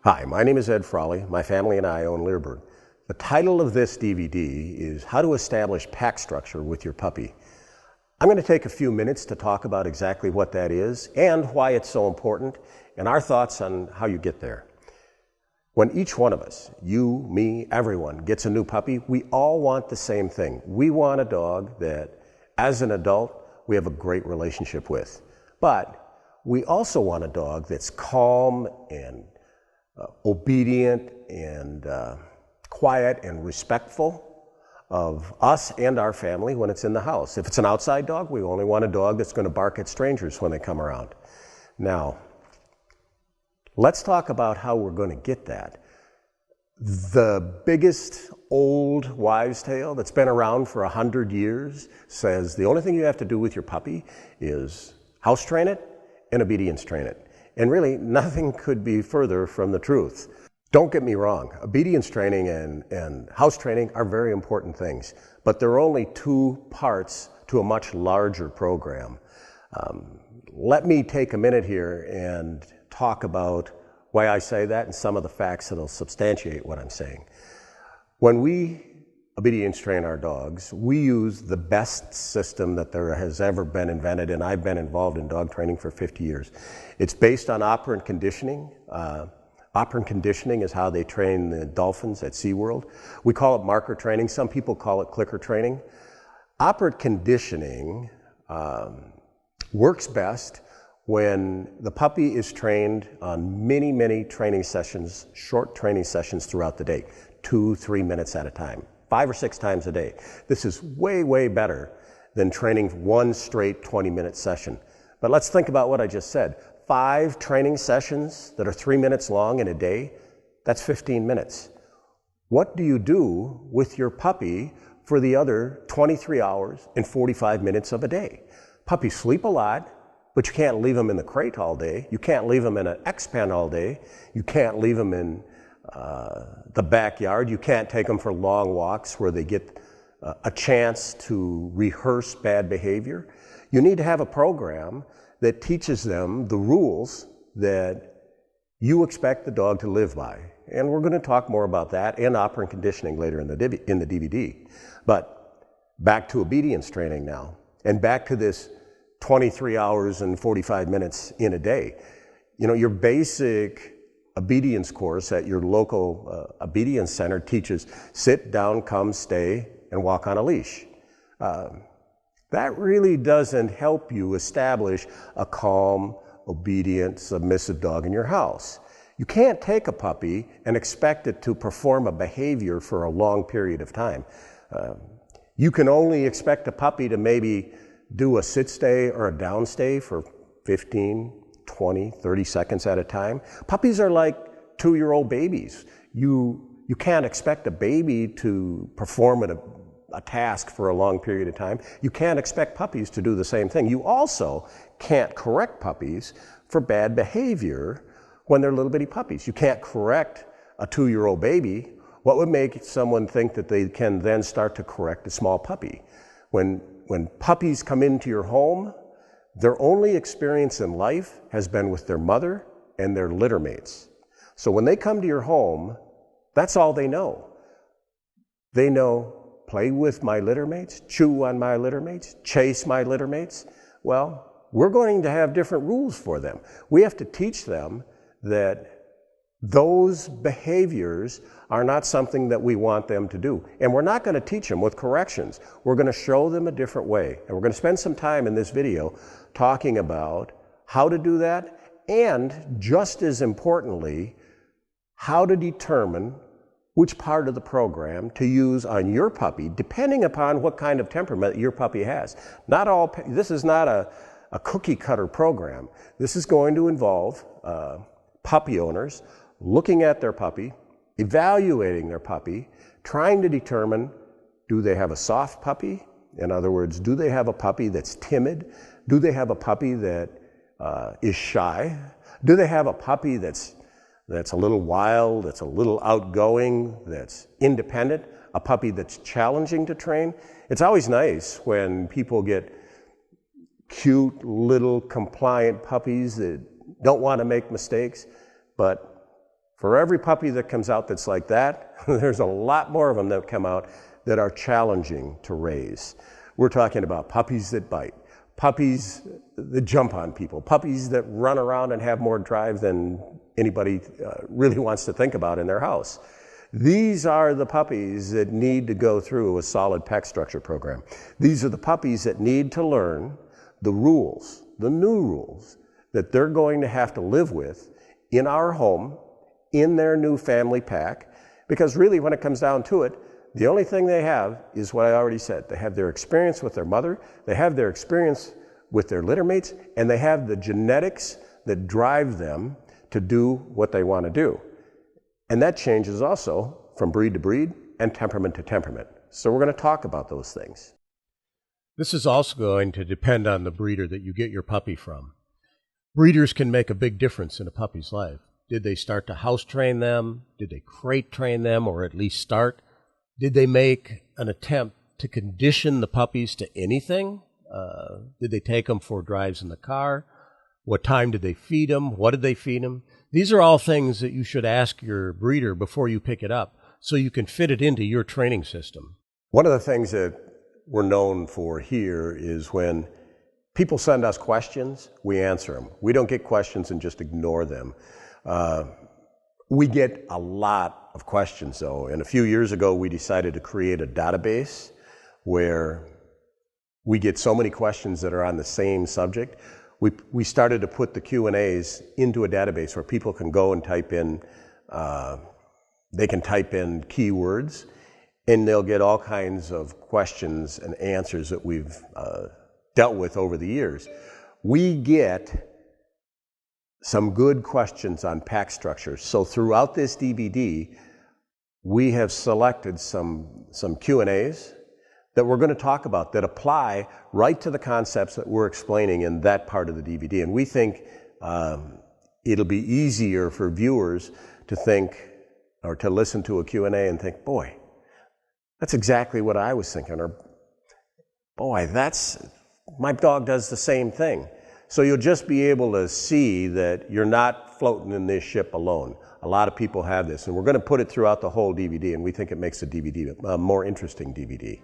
Hi, my name is Ed Frawley. My family and I own Leerburg. The title of this DVD is How to Establish Pack Structure with Your Puppy. I'm going to take a few minutes to talk about exactly what that is and why it's so important and our thoughts on how you get there. When each one of us, you, me, everyone, gets a new puppy, we all want the same thing. We want a dog that, as an adult, we have a great relationship with. But we also want a dog that's calm and obedient and quiet and respectful of us and our family when it's in the house. If it's an outside dog, we only want a dog that's going to bark at strangers when they come around. Now, let's talk about how we're going to get that. The biggest old wives' tale that's been around for 100 years says the only thing you have to do with your puppy is house train it and obedience train it. And really, nothing could be further from the truth. Don't get me wrong, obedience training and house training are very important things, but they're only two parts to a much larger program. Let me take a minute here and talk about why I say that and some of the facts that'll substantiate what I'm saying. When we obedience train our dogs, we use the best system that there has ever been invented, and I've been involved in dog training for 50 years. It's based on operant conditioning. Operant conditioning is how they train the dolphins at SeaWorld. We call it marker training. Some people call it clicker training. Operant conditioning works best when the puppy is trained on many, many training sessions, short training sessions throughout the day, 2-3 minutes at a time. 5 or 6 times a day. This is way, way better than training one straight 20-minute session. But let's think about what I just said. 5 training sessions that are 3 minutes long in a day, that's 15 minutes. What do you do with your puppy for the other 23 hours and 45 minutes of a day? Puppies sleep a lot, but you can't leave them in the crate all day. You can't leave them in an X-pen all day. You can't leave them in the backyard. You can't take them for long walks where they get a chance to rehearse bad behavior. You need to have a program that teaches them the rules that you expect the dog to live by. And we're going to talk more about that and operant conditioning later in the DVD. But back to obedience training now, and back to this 23 hours and 45 minutes in a day. You know, your basic obedience course at your local obedience center teaches sit, down, come, stay, and walk on a leash. That really doesn't help you establish a calm, obedient, submissive dog in your house. You can't take a puppy and expect it to perform a behavior for a long period of time. You can only expect a puppy to maybe do a sit stay or a down stay for 15, 20, 30 seconds at a time. Puppies are like 2-year-old babies. You can't expect a baby to perform a task for a long period of time. You can't expect puppies to do the same thing. You also can't correct puppies for bad behavior when they're little bitty puppies. You can't correct a 2-year-old baby. What would make someone think that they can then start to correct a small puppy? When puppies come into your home, their only experience in life has been with their mother and their litter mates. So when they come to your home, that's all they know. They know play with my litter mates, chew on my litter mates, chase my litter mates. Well, we're going to have different rules for them. We have to teach them that those behaviors are not something that we want them to do. And we're not going to teach them with corrections. We're going to show them a different way. And we're going to spend some time in this video talking about how to do that, and just as importantly, how to determine which part of the program to use on your puppy, depending upon what kind of temperament your puppy has. This is not a cookie cutter program. This is going to involve puppy owners looking at their puppy, evaluating their puppy, trying to determine, do they have a soft puppy? In other words, do they have a puppy that's timid? Do they have a puppy that is shy? Do they have a puppy that's a little wild, that's a little outgoing, that's independent, a puppy that's challenging to train? It's always nice when people get cute, little, compliant puppies that don't want to make mistakes, but For every puppy that comes out that's like that, there's a lot more of them that come out that are challenging to raise. We're talking about puppies that bite, puppies that jump on people, puppies that run around and have more drive than anybody really wants to think about in their house. These are the puppies that need to go through a solid pack structure program. These are the puppies that need to learn the rules, the new rules that they're going to have to live with in our home, in their new family pack, because really when it comes down to it, the only thing they have is what I already said. They have their experience with their mother, they have their experience with their litter mates, and they have the genetics that drive them to do what they want to do. And that changes also from breed to breed and temperament to temperament. So we're going to talk about those things. This is also going to depend on the breeder that you get your puppy from. Breeders can make a big difference in a puppy's life. Did they start to house train them? Did they crate train them, or at least start? Did they make an attempt to condition the puppies to anything? Did they take them for drives in the car? What time did they feed them? What did they feed them? These are all things that you should ask your breeder before you pick it up so you can fit it into your training system. One of the things that we're known for here is when people send us questions, we answer them. We don't get questions and just ignore them. We get a lot of questions though, and a few years ago we decided to create a database where we get so many questions that are on the same subject. We started to put the Q&As into a database where people can go and type in, they can type in keywords, and they'll get all kinds of questions and answers that we've dealt with over the years. We get some good questions on pack structure. So throughout this DVD, we have selected some Q&As that we're going to talk about that apply right to the concepts that we're explaining in that part of the DVD. And we think it'll be easier for viewers to think or to listen to a Q&A and think, boy, that's exactly what I was thinking, or boy, my dog does the same thing. So you'll just be able to see that you're not floating in this ship alone. A lot of people have this, and we're going to put it throughout the whole DVD, and we think it makes the DVD a more interesting DVD.